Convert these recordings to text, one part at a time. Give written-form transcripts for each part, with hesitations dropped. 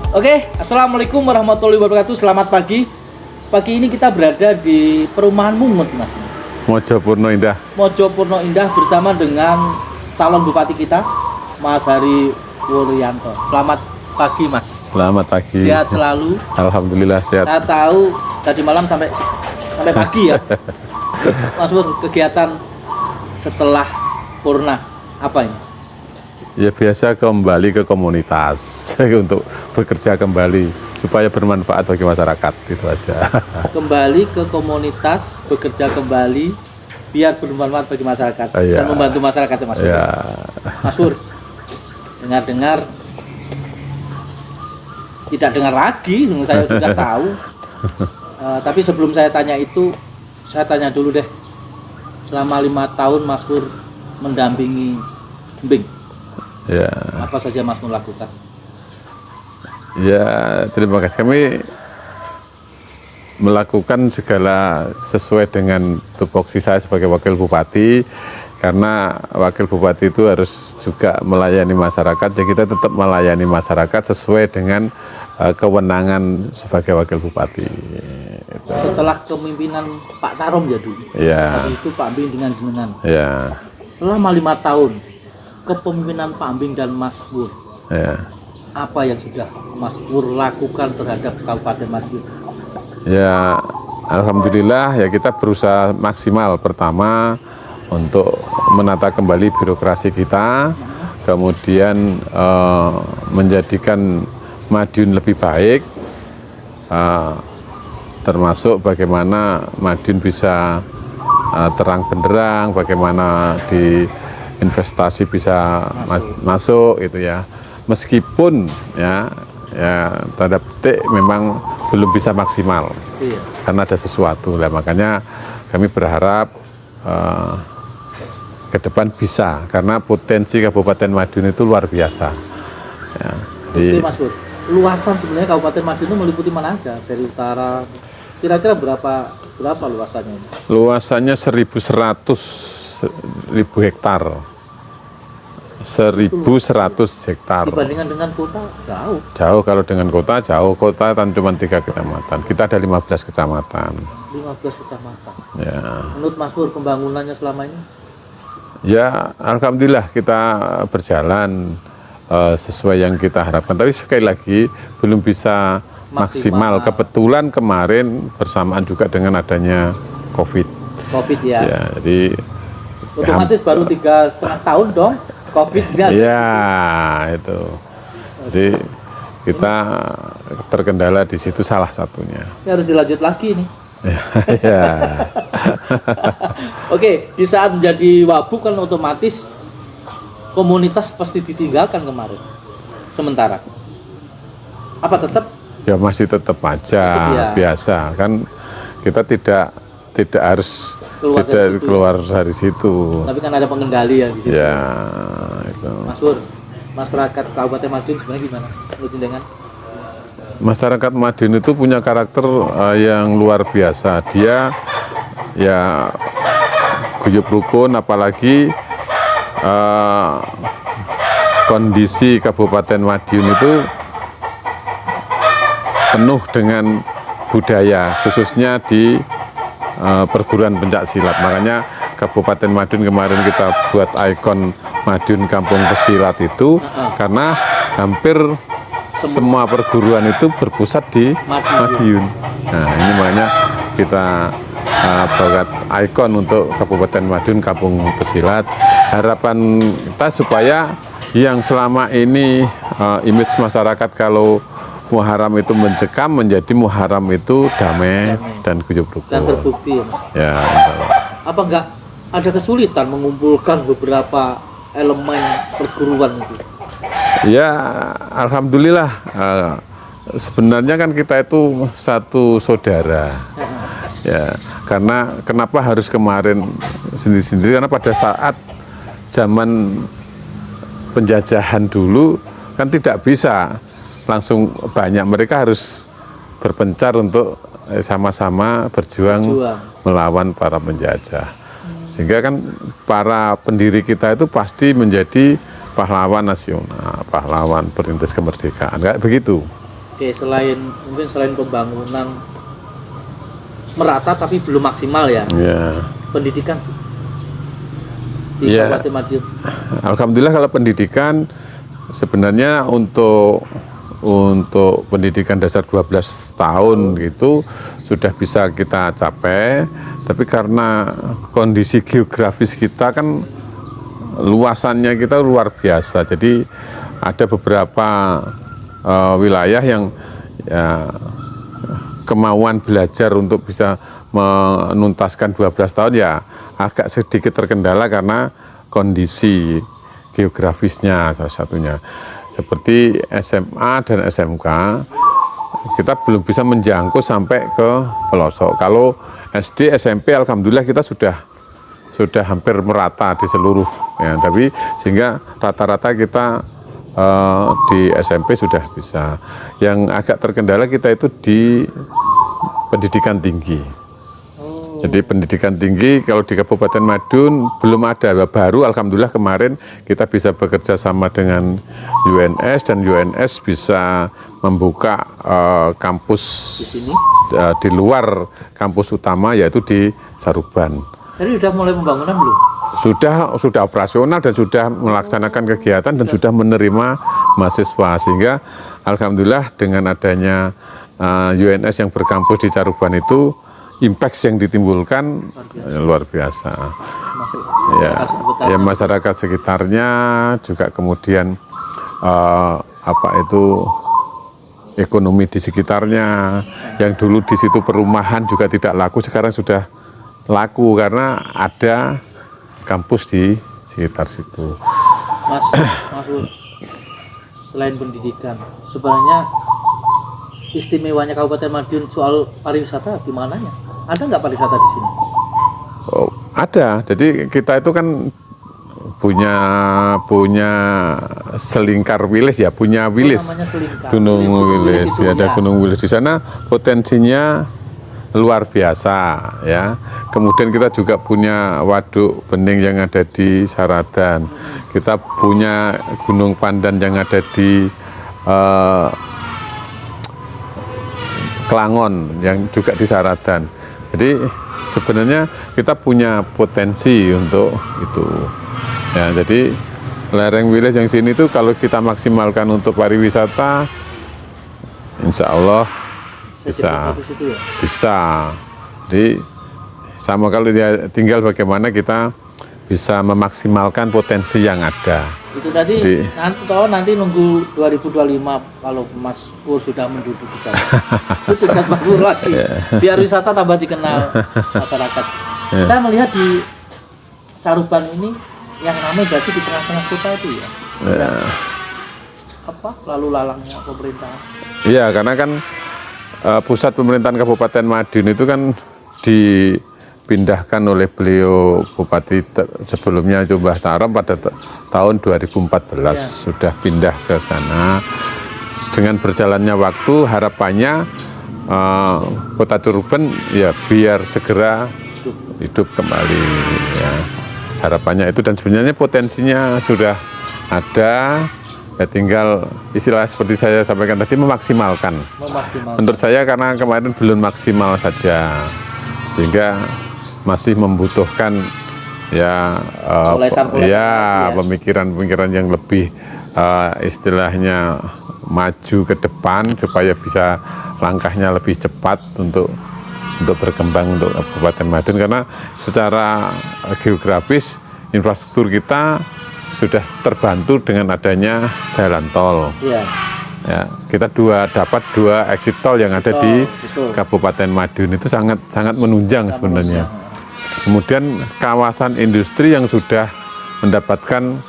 Oke, assalamualaikum warahmatullahi wabarakatuh. Selamat pagi. Pagi ini kita berada di perumahan Mungut, Mas. Mojopurno Indah. Mojopurno Indah bersama dengan calon bupati kita, Mas Hari Wuryanto. Selamat pagi, Mas. Selamat pagi. Sehat selalu. Alhamdulillah sehat. Saya tahu tadi malam sampai pagi ya. Mas Pur, kegiatan setelah Purna apa ini? Ya biasa kembali ke komunitas untuk bekerja kembali supaya bermanfaat bagi masyarakat, itu aja. Kembali ke komunitas, bekerja kembali biar bermanfaat bagi masyarakat dan membantu masyarakat ya, Mas Pur. Ya. Mas Pur, dengar-dengar tidak dengar lagi, saya sudah tahu. Tapi sebelum saya tanya itu, saya tanya dulu deh. Selama 5 tahun Mas Pur mendampingi Mbing, Ya. apa saja Mas Pur lakukan? Ya, terima kasih. Kami melakukan segala sesuai dengan tupoksi saya sebagai wakil bupati, karena wakil bupati itu harus juga melayani masyarakat. Jadi kita tetap melayani masyarakat sesuai dengan kewenangan sebagai wakil bupati. Setelah kepemimpinan Pak Tarom ya dulu. Ya. Habis itu Pak Mbing dengan jenengan. Ya. Selama 5 tahun kepemimpinan Pak Mbing dan Mas Pur, Ya. apa yang sudah Mas Pur lakukan terhadap Kabupaten Madiun? Ya, alhamdulillah ya kita berusaha maksimal. Pertama untuk menata kembali birokrasi kita, kemudian menjadikan Madiun lebih baik, termasuk bagaimana Madiun bisa terang benderang, bagaimana di investasi bisa masuk itu ya. Meskipun ya tanda petik memang belum bisa maksimal. Iya. Karena ada sesuatu lah, makanya kami berharap ke depan bisa, karena potensi Kabupaten Madiun itu luar biasa ya. Oke Mas Pur, luasan sebenarnya Kabupaten Madiun itu meliputi mana aja dari utara, kira-kira berapa luasannya? Luasannya 1.100 hektar. 1.100 hektar. Dibandingkan dengan kota jauh. Jauh, kalau dengan kota jauh. Kota kan cuma 3 kecamatan. Kita ada 15 kecamatan. 15 kecamatan. Ya. Menurut Mas Pur pembangunannya selama ini? Ya, alhamdulillah kita berjalan sesuai yang kita harapkan. Tapi sekali lagi belum bisa maksimal. Kebetulan kemarin bersamaan juga dengan adanya COVID ya. Ya, jadi otomatis baru 3,5 tahun dong COVID-nya. Ya, itu. Jadi kita terkendala di situ salah satunya. Ini harus dilanjut lagi nih. Ya. Oke, di saat menjadi wabuk kan otomatis komunitas pasti ditinggalkan kemarin. Sementara. Apa tetap? Ya masih tetap aja ya. Biasa kan, kita tidak harus keluar dari situ. Tapi kan ada pengendali ya gitu. Ya, itu. Mas Pur, masyarakat Kabupaten Madiun sebenarnya gimana menurut dengan? Masyarakat Madiun itu punya karakter yang luar biasa. Dia ya guyup rukun, apalagi kondisi Kabupaten Madiun itu penuh dengan budaya, khususnya di perguruan pencak silat. Makanya Kabupaten Madiun kemarin kita buat ikon Madiun Kampung Pesilat itu karena hampir semua perguruan itu berpusat di Madiun. Nah, ini makanya kita buat ikon untuk Kabupaten Madiun Kampung Pesilat. Harapan kita supaya yang selama ini image masyarakat kalau Muharram itu mencekam menjadi Muharram itu damai dan guyup rukun. Dan terbukti ya Mas. Ya. Apa enggak ada kesulitan mengumpulkan beberapa elemen perguruan itu? Ya, alhamdulillah. Sebenarnya kan kita itu satu saudara. Ya, karena kenapa harus kemarin sendiri-sendiri? Karena pada saat zaman penjajahan dulu kan tidak bisa langsung banyak, mereka harus berpencar untuk sama-sama berjuang melawan para penjajah. Sehingga kan para pendiri kita itu pasti menjadi pahlawan nasional, pahlawan perintis kemerdekaan, kayak begitu. Oke, mungkin selain pembangunan merata tapi belum maksimal ya. Ya. Pendidikan di Iya. Kabupaten Madiun. Alhamdulillah kalau pendidikan sebenarnya untuk pendidikan dasar 12 tahun gitu sudah bisa kita capai, tapi karena kondisi geografis kita kan luasannya kita luar biasa, jadi ada beberapa wilayah yang ya, kemauan belajar untuk bisa menuntaskan 12 tahun ya agak sedikit terkendala karena kondisi geografisnya salah satunya. Seperti SMA dan SMK kita belum bisa menjangkau sampai ke pelosok. Kalau SD, SMP alhamdulillah kita sudah hampir merata di seluruh ya, tapi sehingga rata-rata kita di SMP sudah bisa. Yang agak terkendala kita itu di pendidikan tinggi. Jadi pendidikan tinggi kalau di Kabupaten Madiun belum ada, baru alhamdulillah kemarin kita bisa bekerja sama dengan UNS dan UNS bisa membuka kampus Di sini. Di luar kampus utama yaitu di Caruban. Jadi sudah mulai pembangunan belum? Sudah operasional dan sudah melaksanakan kegiatan dan sudah menerima mahasiswa, sehingga alhamdulillah dengan adanya UNS yang berkampus di Caruban itu impact yang ditimbulkan luar biasa. Masuk Ya masyarakat sekitarnya juga, kemudian ekonomi di sekitarnya yang dulu di situ perumahan juga tidak laku, sekarang sudah laku karena ada kampus di sekitar situ. Mas Ur, selain pendidikan, sebenarnya istimewanya Kabupaten Madiun soal pariwisata di mananya? Ada nggak pariwisata di sini? Oh, ada. Jadi kita itu kan punya selingkar wilis ya, punya wilis. Namanya selingkar. Gunung Wilis, itu, ya, ada ya. Gunung Wilis di sana, potensinya luar biasa ya. Kemudian kita juga punya waduk bening yang ada di Saradan. Kita punya Gunung Pandan yang ada di Kelangon yang juga di Saradan. Jadi sebenarnya kita punya potensi untuk itu. Ya, jadi lereng wilis yang sini tuh kalau kita maksimalkan untuk pariwisata, insya Allah bisa. Bisa. Jadi sama, kalau dia tinggal bagaimana kita bisa memaksimalkan potensi yang ada. Itu tadi nanti nunggu 2025 kalau Mas Ur sudah menduduki sana. Itu tugas Mas Ur lagi. Biar wisata tambah dikenal masyarakat. Saya melihat di Caruban ini yang ramai berarti di tengah-tengah kota itu ya. Lalu lalangnya pemerintahan. Iya, karena kan pusat pemerintahan Kabupaten Madiun itu kan dipindahkan oleh beliau Bupati sebelumnya Mbah Tarom pada tahun 2014 sudah pindah ke sana. Dengan berjalannya waktu harapannya Kota Caruban ya biar segera hidup kembali ya. Harapannya itu, dan sebenarnya potensinya sudah ada. Ya tinggal istilah seperti saya sampaikan tadi, memaksimalkan. Menurut saya karena kemarin belum maksimal saja, sehingga masih membutuhkan ya pemikiran-pemikiran yang lebih istilahnya maju ke depan supaya bisa langkahnya lebih cepat untuk berkembang untuk Kabupaten Madiun, karena secara geografis infrastruktur kita sudah terbantu dengan adanya jalan tol. Iya. Ya, kita dapat dua exit tol yang ada di Kabupaten Madiun, itu sangat menunjang sebenarnya. Kemudian kawasan industri yang sudah mendapatkan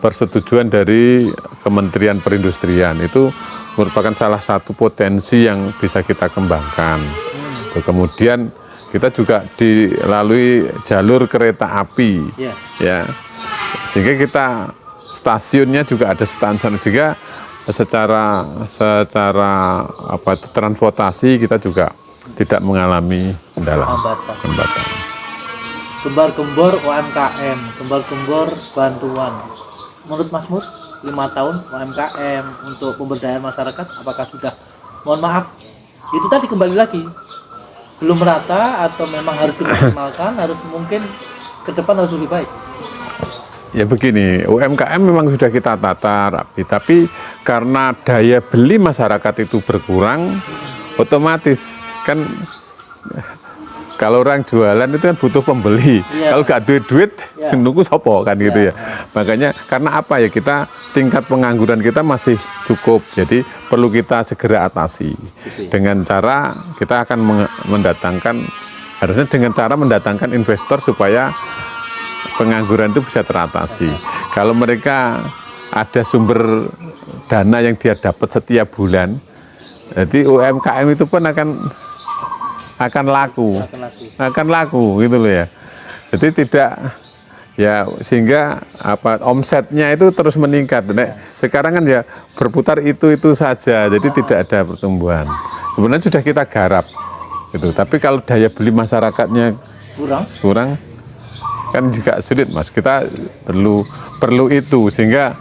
persetujuan dari Kementerian Perindustrian itu merupakan salah satu potensi yang bisa kita kembangkan. Kemudian kita juga dilalui jalur kereta api, ya, sehingga kita stasiunnya juga ada stasiun juga. Secara transportasi kita juga tidak mengalami kendala. Hambatan. Gembar-gembor UMKM, gembar-gembor bantuan. Menurut Mas Mur, 5 tahun UMKM untuk pemberdayaan masyarakat, apakah sudah mohon maaf, itu tadi kembali lagi belum merata atau memang harus dimaksimalkan, harus mungkin ke depan harus lebih baik. Ya begini, UMKM memang sudah kita tata rapi, tapi karena daya beli masyarakat itu berkurang, otomatis kan kalau orang jualan itu kan butuh pembeli. Iya. Kalau gak duit, Iya. nunggu sopo kan gitu Iya. ya. Makanya karena apa ya, kita tingkat pengangguran kita masih cukup, jadi perlu kita segera atasi dengan cara kita akan mendatangkan, harusnya dengan cara mendatangkan investor supaya pengangguran itu bisa teratasi. Kalau mereka ada sumber dana yang dia dapat setiap bulan, jadi UMKM itu pun akan laku gitu loh ya. Jadi tidak ya, sehingga omsetnya itu terus meningkat. Nah, sekarang kan ya berputar itu saja, jadi tidak ada pertumbuhan. Sebenarnya sudah kita garap gitu, tapi kalau daya beli masyarakatnya kurang kan juga sulit, Mas. Kita perlu itu, sehingga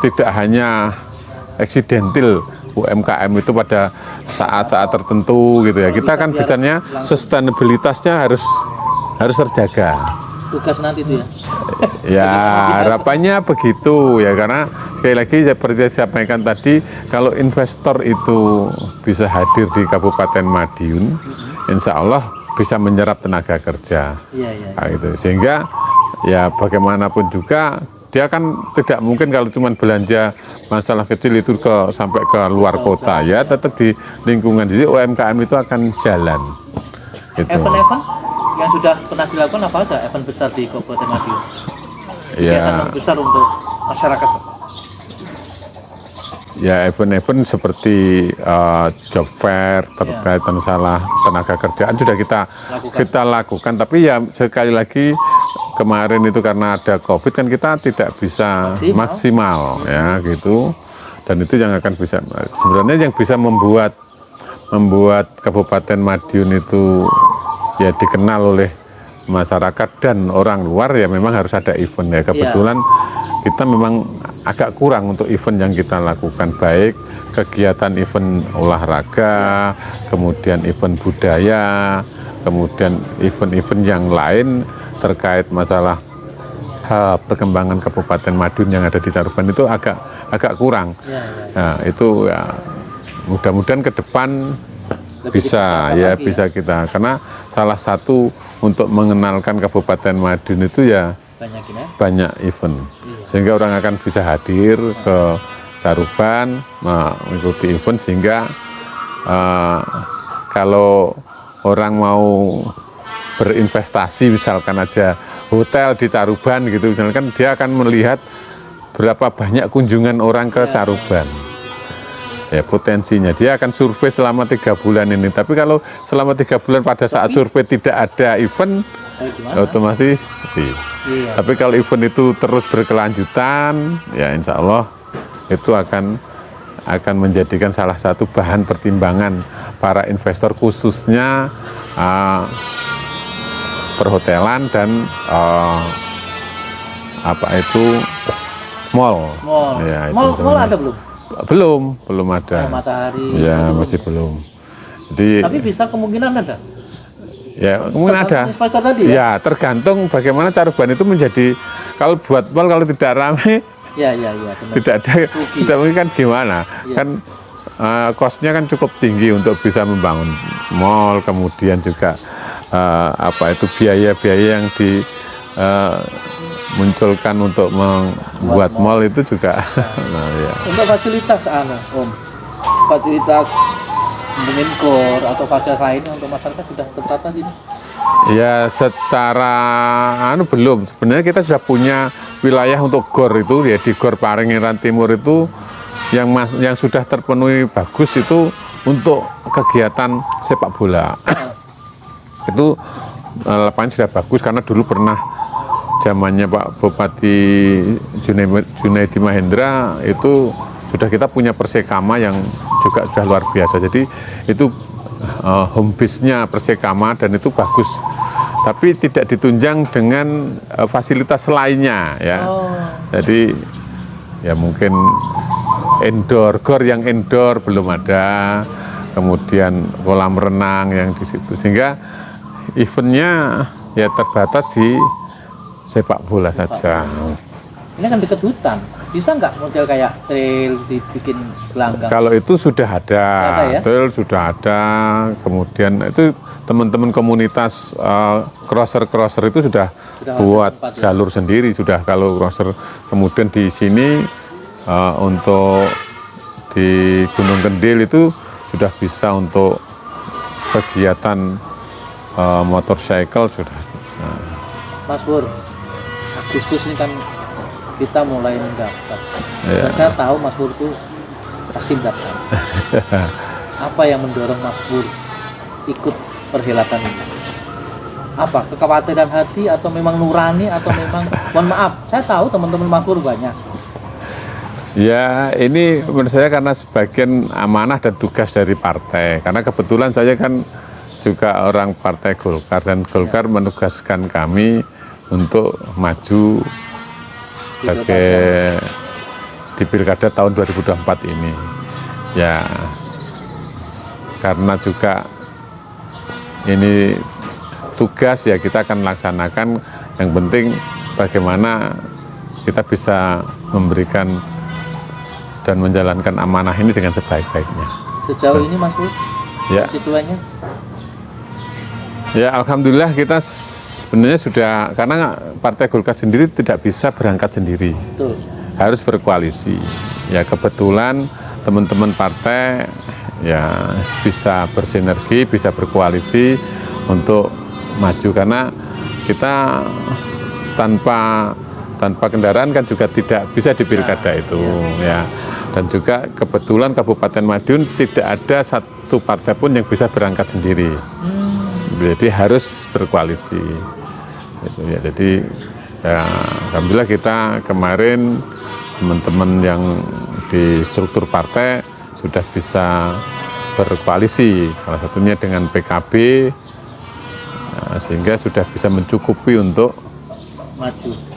tidak hanya eksidentil UMKM itu pada saat-saat tertentu gitu ya. Kita kan bisanya sustainabilitasnya harus terjaga. Tugas nanti itu ya. Ya harapannya begitu ya, karena sekali lagi seperti saya sampaikan tadi, kalau investor itu bisa hadir di Kabupaten Madiun, insya Allah bisa menyerap tenaga kerja. Nah, gitu. Sehingga ya bagaimanapun juga dia kan tidak mungkin kalau cuma belanja masalah kecil itu sampai ke luar kota, ya tetap di lingkungan. Jadi UMKM itu akan jalan gitu. Event-event yang sudah pernah dilakukan apa aja? Event besar di Kabupaten Madiun, kegiatan yang besar untuk masyarakat. Ya event-event seperti job fair terkait masalah tenaga kerjaan sudah kita lakukan, tapi ya sekali lagi kemarin itu karena ada COVID kan kita tidak bisa maksimal ya gitu, dan itu yang akan bisa, sebenarnya yang bisa membuat Kabupaten Madiun itu ya dikenal oleh masyarakat dan orang luar, ya memang harus ada event ya. Kebetulan kita memang agak kurang untuk event yang kita lakukan, baik kegiatan event olahraga, kemudian event budaya, kemudian event-event yang lain terkait masalah perkembangan Kabupaten Madiun yang ada di Caruban itu agak kurang. Nah, itu ya mudah-mudahan ke depan bisa kita, karena salah satu untuk mengenalkan Kabupaten Madiun itu ya banyak event, sehingga orang akan bisa hadir ke Caruban mengikuti event, sehingga kalau orang mau berinvestasi misalkan aja hotel di Caruban gitu, misalkan dia akan melihat berapa banyak kunjungan orang ke Caruban. Ya potensinya dia akan survei selama 3 bulan ini, tapi kalau selama 3 bulan pada saat survei tidak ada event, otomatis tapi kalau event itu terus berkelanjutan, ya insya Allah itu akan menjadikan salah satu bahan pertimbangan para investor, khususnya perhotelan dan mall. Ya, Mall ada belum? Belum ada. Matahari. Ya, masih belum. Jadi, tapi bisa kemungkinan ada. Ya, kemungkinan ada. Tadi, ya, tergantung bagaimana Caruban itu menjadi, kalau buat mall kalau tidak ramai, benar. Tidak ada, tidak mungkin kan gimana? Kan kosnya kan cukup tinggi untuk bisa membangun mall, kemudian juga biaya-biaya yang dimunculkan untuk membuat mall itu juga. Untuk fasilitas fasilitas mungkin GOR atau fasilitas lainnya untuk masyarakat sudah tertata sini? Ya secara belum. Sebenarnya kita sudah punya wilayah untuk GOR itu ya, di GOR Paringiran Timur itu yang sudah terpenuhi bagus itu untuk kegiatan sepak bola. Itu lapangan sudah bagus, karena dulu pernah zamannya Pak Bupati Junaidi Mahendra itu sudah kita punya Persekama yang juga sudah luar biasa. Jadi itu home base-nya Persekama dan itu bagus, tapi tidak ditunjang dengan fasilitas lainnya ya. Jadi ya mungkin indoor, gor yang indoor belum ada, kemudian kolam renang yang di situ, sehingga eventnya ya terbatas di sepak bola saja. Ini kan dekat hutan, bisa nggak model kayak trail dibikin gelanggang? Kalau itu sudah ada, ya? trail sudah ada, kemudian itu teman-teman komunitas crosser itu sudah buat tempat, ya? jalur sendiri sudah. Kalau crosser, kemudian di sini untuk di Gunung Kendil itu sudah bisa untuk kegiatan motorcycle sudah. Mas Pur, Agustus ini kan kita mulai mendaftar. Ya. Dan saya tahu Mas Pur itu pasti mendaftar. Apa yang mendorong Mas Pur ikut perhelatan ini? Apa? Kekhawatiran hati atau memang nurani atau memang mohon maaf, saya tahu teman-teman Mas Pur banyak. Ya, ini menurut saya karena sebagian amanah dan tugas dari partai. Karena kebetulan saya kan juga orang Partai Golkar, dan Golkar menugaskan kami untuk maju sebagai di Pilkada tahun 2024 ini. Ya, karena juga ini tugas, ya kita akan laksanakan. Yang penting bagaimana kita bisa memberikan dan menjalankan amanah ini dengan sebaik-baiknya. Sejauh ini Mas Pur, ya, situasinya? Ya, alhamdulillah kita sebenarnya sudah, karena Partai Golkar sendiri tidak bisa berangkat sendiri. Betul. Harus berkoalisi. Ya, kebetulan teman-teman partai ya bisa bersinergi, bisa berkoalisi untuk maju, karena kita tanpa kendaraan kan juga tidak bisa di pilkada itu, ya. Dan juga kebetulan Kabupaten Madiun tidak ada satu partai pun yang bisa berangkat sendiri. Jadi harus berkoalisi. Gitu, ya. Jadi ya, alhamdulillah kita kemarin teman-teman yang di struktur partai sudah bisa berkoalisi, salah satunya dengan PKB, sehingga sudah bisa mencukupi untuk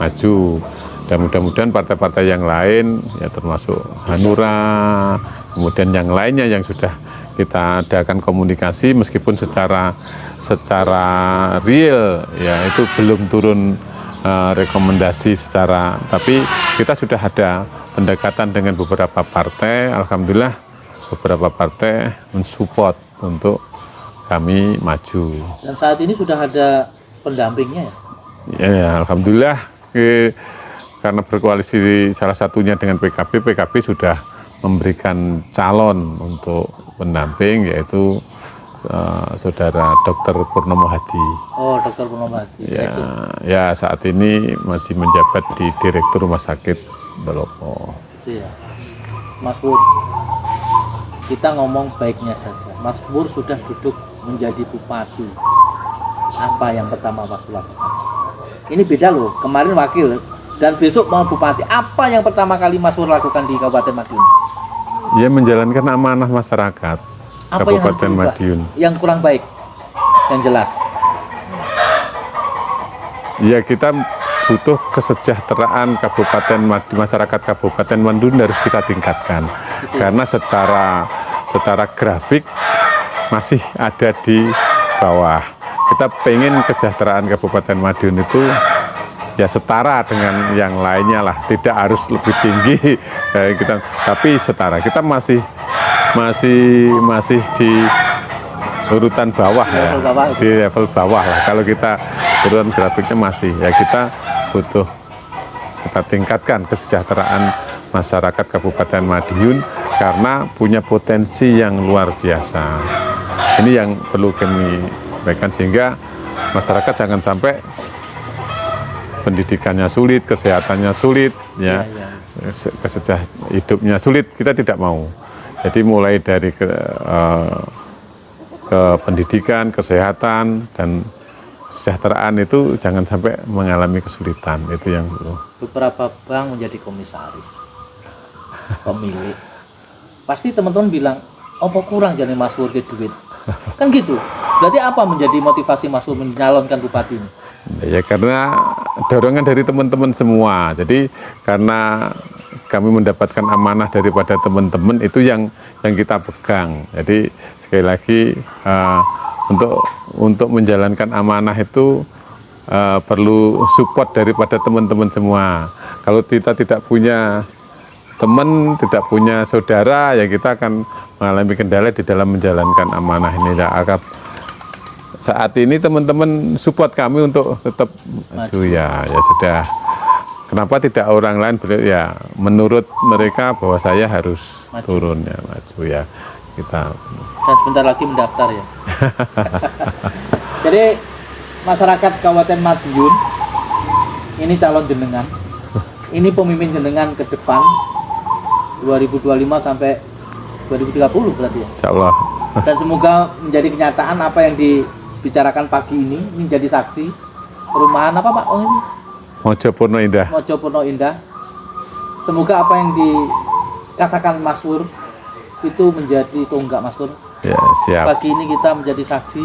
maju. Dan mudah-mudahan partai-partai yang lain, ya termasuk Hanura, kemudian yang lainnya yang sudah kita adakan komunikasi, meskipun secara real ya itu belum turun rekomendasi tapi kita sudah ada pendekatan dengan beberapa partai. Alhamdulillah beberapa partai mensupport untuk kami maju. Dan saat ini sudah ada pendampingnya ya? Ya, alhamdulillah karena berkoalisi salah satunya dengan PKB sudah memberikan calon untuk pendamping, yaitu Saudara Dr. Purnomo Hadi. Oh, Dr. Purnomo Hadi. Ya, saat ini masih menjabat di Direktur Rumah Sakit Dolopo. Itu ya. Mas Pur, kita ngomong baiknya saja. Mas Pur sudah duduk menjadi bupati. Apa yang pertama Mas Pur lakukan? Ini beda loh, kemarin wakil dan besok mau bupati. Apa yang pertama kali Mas Pur lakukan di Kabupaten Madiun? Ya, menjalankan amanah masyarakat. Apa Kabupaten yang Madiun. Yang kurang baik, yang jelas. Ya, kita butuh kesejahteraan Kabupaten Madiun, masyarakat Kabupaten Madiun harus kita tingkatkan. Itu. Karena secara grafik masih ada di bawah. Kita pengen kesejahteraan Kabupaten Madiun itu ya setara dengan yang lainnya lah, tidak harus lebih tinggi kita, tapi setara. Kita masih di urutan bawah ya, di level bawah lah. Kalau kita urutan grafiknya masih, ya kita butuh kita tingkatkan kesejahteraan masyarakat Kabupaten Madiun karena punya potensi yang luar biasa. Ini yang perlu kami sampaikan, sehingga masyarakat jangan sampai pendidikannya sulit, kesehatannya sulit, ya, hidupnya sulit. Kita tidak mau. Jadi mulai dari ke pendidikan, kesehatan, dan kesejahteraan itu jangan sampai mengalami kesulitan. Itu yang perlu. Beberapa bank menjadi komisaris, pemilik. Pasti teman-teman bilang, apa kurang jadi Mas Pur ke duit? Kan gitu. Berarti apa menjadi motivasi Mas Pur menyalonkan bupati ini? Ya karena dorongan dari teman-teman semua. Jadi karena kami mendapatkan amanah daripada teman-teman itu yang kita pegang. Jadi sekali lagi untuk menjalankan amanah itu perlu support daripada teman-teman semua. Kalau kita tidak punya teman, tidak punya saudara, ya kita akan mengalami kendala di dalam menjalankan amanah ini. Saat ini teman-teman support kami untuk tetap maju, ya sudah. Kenapa tidak orang lain ya menurut mereka bahwa saya harus turun ya maju ya kita. Dan sebentar lagi mendaftar ya. Jadi masyarakat Kabupaten Madiun ini calon jenengan, ini pemimpin jenengan ke depan 2025 sampai 2030 berarti ya. Insya Allah. Dan semoga menjadi kenyataan apa yang dibicarakan pagi ini menjadi saksi. Perumahan apa Pak? Oh, ini Mojopurno Indah. Mojopurno Indah. Semoga apa yang dikatakan Mas Pur itu menjadi tonggak Mas Pur. Ya, siap. Pagi ini kita menjadi saksi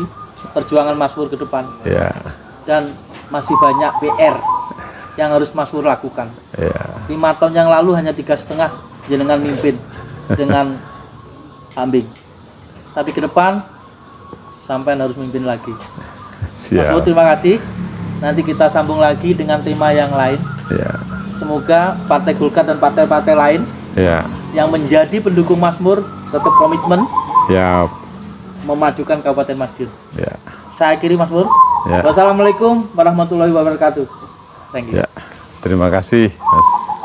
perjuangan Mas Pur ke depan. Ya. Dan masih banyak PR yang harus Mas Pur lakukan. Ya. 5 tahun yang lalu hanya 3,5 jenengan mimpin dengan ambing. Tapi ke depan sampai harus mimpin lagi. Siap. Mas Pur, terima kasih. Nanti kita sambung lagi dengan tema yang lain. Ya. Semoga Partai Golkar dan partai-partai lain yang menjadi pendukung Mas Pur tetap komitmen. Siap. Memajukan Kabupaten Madiun. Ya. Saya akhiri Mas Pur. Ya. Wassalamualaikum warahmatullahi wabarakatuh. Thank you. Ya. Terima kasih Mas.